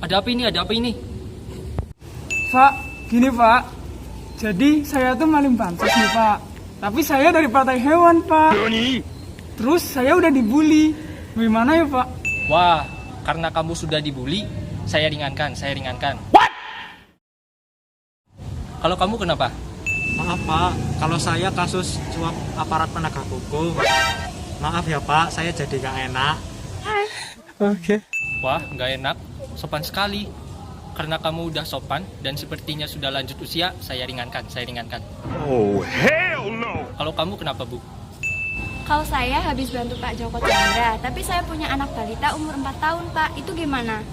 Ada apa ini? Ada apa ini? Pak, gini Pak. Jadi saya tuh maling bansos nih Pak. Tapi saya dari partai hewan Pak. Terus saya udah dibully. Gimana ya Pak? Wah, karena kamu sudah dibully, saya ringankan. Kalau kamu kenapa? Maaf Pak, kalau saya kasus suap aparat penegak hukum. Maaf ya Pak, saya jadi gak enak. Oke. Wah, nggak enak. Sopan sekali. Karena kamu udah sopan dan sepertinya sudah lanjut usia, saya ringankan. Oh, hell no! Kalau kamu kenapa, Bu? Kalau saya habis bantu Pak Joko Chandra, tapi saya punya anak balita umur 4 tahun, Pak. Itu gimana?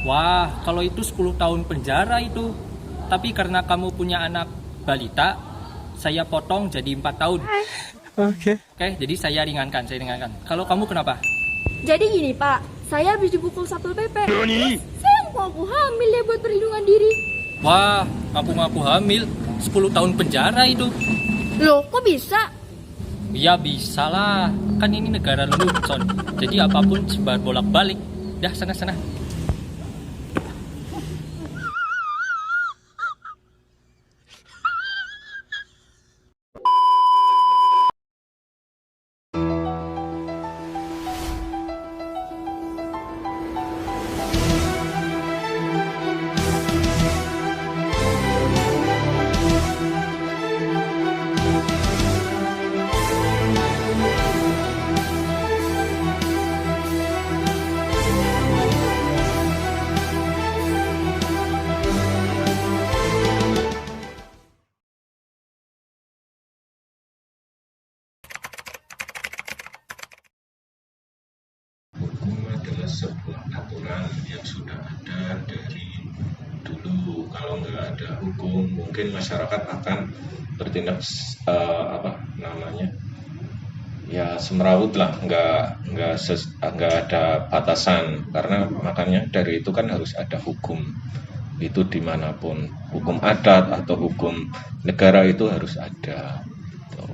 Wah, kalau itu 10 tahun penjara itu. Tapi karena kamu punya anak balita, saya potong jadi 4 tahun. Oke. Oke, jadi saya ringankan. Kalau kamu kenapa? Jadi gini, Pak. Saya habis dipukul Satpol PP. Terus saya ngaku hamil ya buat perlindungan diri. Wah, ngaku-ngaku hamil, 10 tahun penjara itu. Loh, kok bisa? Ya bisa lah, kan ini negara lelucon. Jadi apapun sebar bolak-balik. Dah, sana. Hukum adalah sebuah aturan yang sudah ada dari dulu. Kalau nggak ada hukum, mungkin masyarakat akan bertindak ya semrawut lah, nggak ada batasan. Karena makanya dari itu kan harus ada hukum. Itu dimanapun, hukum adat atau hukum negara itu harus ada. Gitu.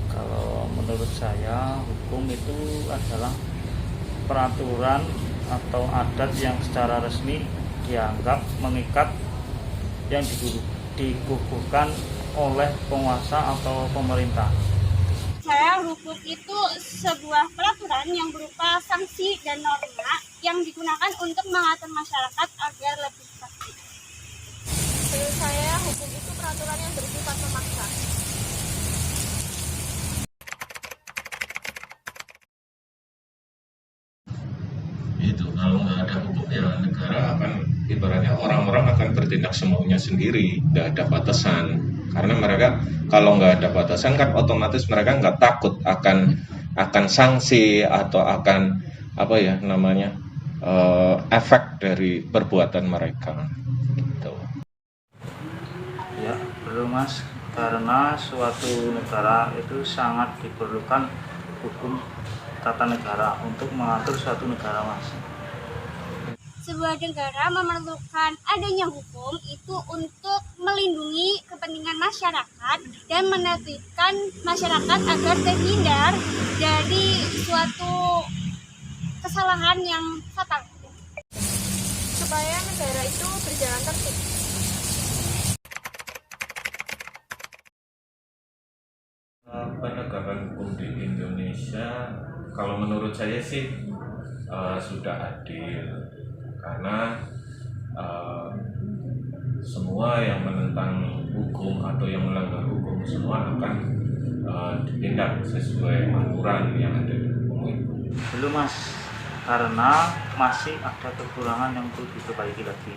Kalau menurut saya, hukum itu adalah peraturan atau adat yang secara resmi dianggap mengikat yang dikukuhkan oleh penguasa atau pemerintah. Saya hukum itu sebuah peraturan yang berupa sanksi dan norma yang digunakan untuk mengatur masyarakat agar lebih tertib. Menurut saya, hukum itu peraturan yang bersifat memaksa. Itu kalau nggak ada hukum ya negara akan ibaratnya orang-orang akan bertindak semaunya sendiri, nggak ada batasan. Karena mereka kalau nggak ada batasan kan otomatis mereka nggak takut akan sanksi atau akan efek dari perbuatan mereka. Gitu. Ya, perlu Mas, karena suatu negara itu sangat diperlukan hukum tata negara untuk mengatur suatu negara, Mas. Sebuah negara memerlukan adanya hukum itu untuk melindungi kepentingan masyarakat dan menertibkan masyarakat agar terhindar dari suatu kesalahan yang fatal. Supaya negara itu berjalan tertib. Penegakan hukum di Indonesia, kalau menurut saya sih sudah adil, karena semua yang menentang hukum atau yang melanggar hukum semua akan ditindak sesuai aturan yang ada di hukum itu. Belum Mas, karena masih ada kekurangan yang perlu diperbaiki lagi.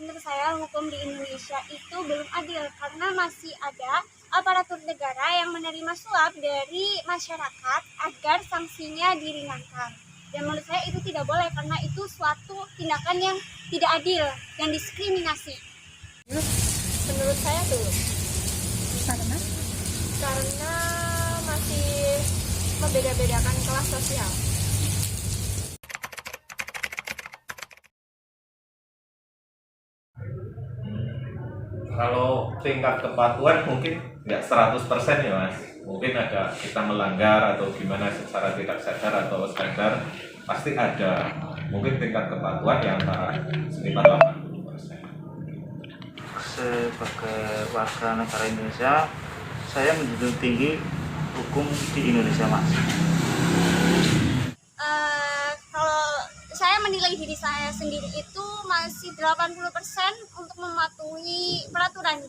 Menurut saya hukum di Indonesia itu belum adil karena masih ada aparatur negara yang menerima suap dari masyarakat agar sanksinya diringankan. Dan menurut saya itu tidak boleh karena itu suatu tindakan yang tidak adil, yang diskriminasi. Menurut saya belum. Karena masih membeda-bedakan kelas sosial. Kalau tingkat kepatuhan mungkin nggak 100% ya Mas. Mungkin ada kita melanggar atau gimana secara tidak sadar atau sadar, pasti ada. mungkin tingkat kepatuhan di antara sekitar 80%. Sebagai warga negara Indonesia, saya menjunjung tinggi hukum di Indonesia, Mas. Kalau saya menilai diri saya sendiri itu masih 80% untuk mematuhi peraturan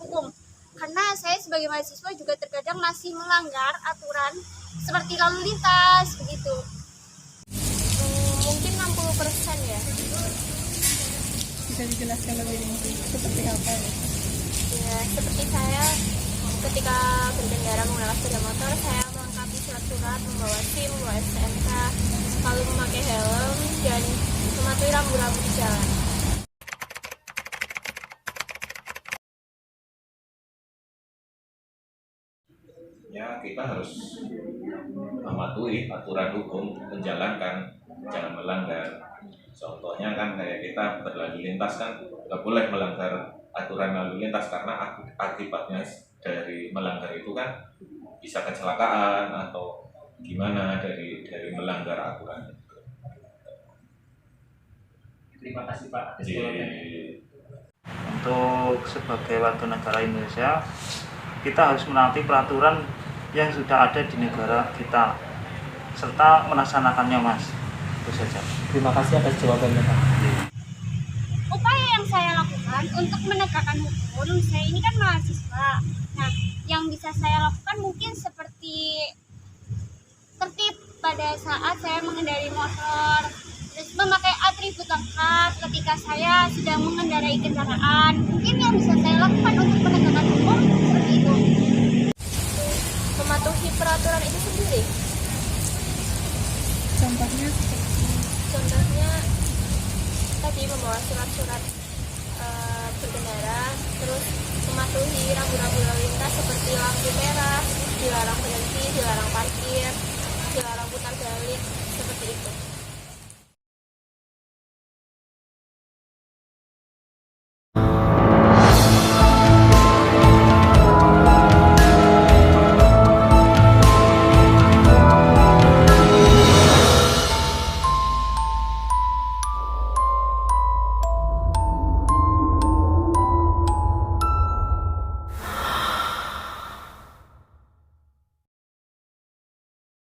hukum. Karena saya sebagai mahasiswa juga terkadang masih melanggar aturan seperti lalu lintas begitu. Mungkin 60% ya. Bisa dijelaskan lebih rinci seperti apa ya? Ya, seperti saya ketika berkendara menggunakan sepeda motor, saya melengkapi surat-surat, membawa SIM, membawa STNK, selalu memakai helm dan mematuhi rambu-rambu di jalan. Ya, kita harus mematuhi aturan hukum, menjalankan, jangan melanggar. Contohnya kan kayak kita berlalu lintas kan nggak boleh melanggar aturan lalu lintas, karena akibatnya dari melanggar itu kan bisa kecelakaan atau gimana dari melanggar aturan itu. Terima kasih Pak. Jadi, Untuk sebagai warga negara Indonesia, kita harus menaati peraturan yang sudah ada di negara kita serta melaksanakannya, Mas. Itu saja. Terima kasih atas jawabannya Pak. Upaya yang saya lakukan untuk menegakkan hukum, saya ini kan mahasiswa. Nah, yang bisa saya lakukan mungkin seperti tertib pada saat saya mengendarai motor, terus memakai atribut lengkap ketika saya sedang mengendarai kendaraan. Mungkin yang bisa saya lakukan untuk menegakkan hukum seperti itu. Mematuhi peraturan itu sendiri. Contohnya tadi membawa surat-surat berkendara, terus mematuhi rambu-rambu lalu lintas seperti lampu merah, dilarang berhenti, dilarang parkir, dilarang putar balik, seperti itu.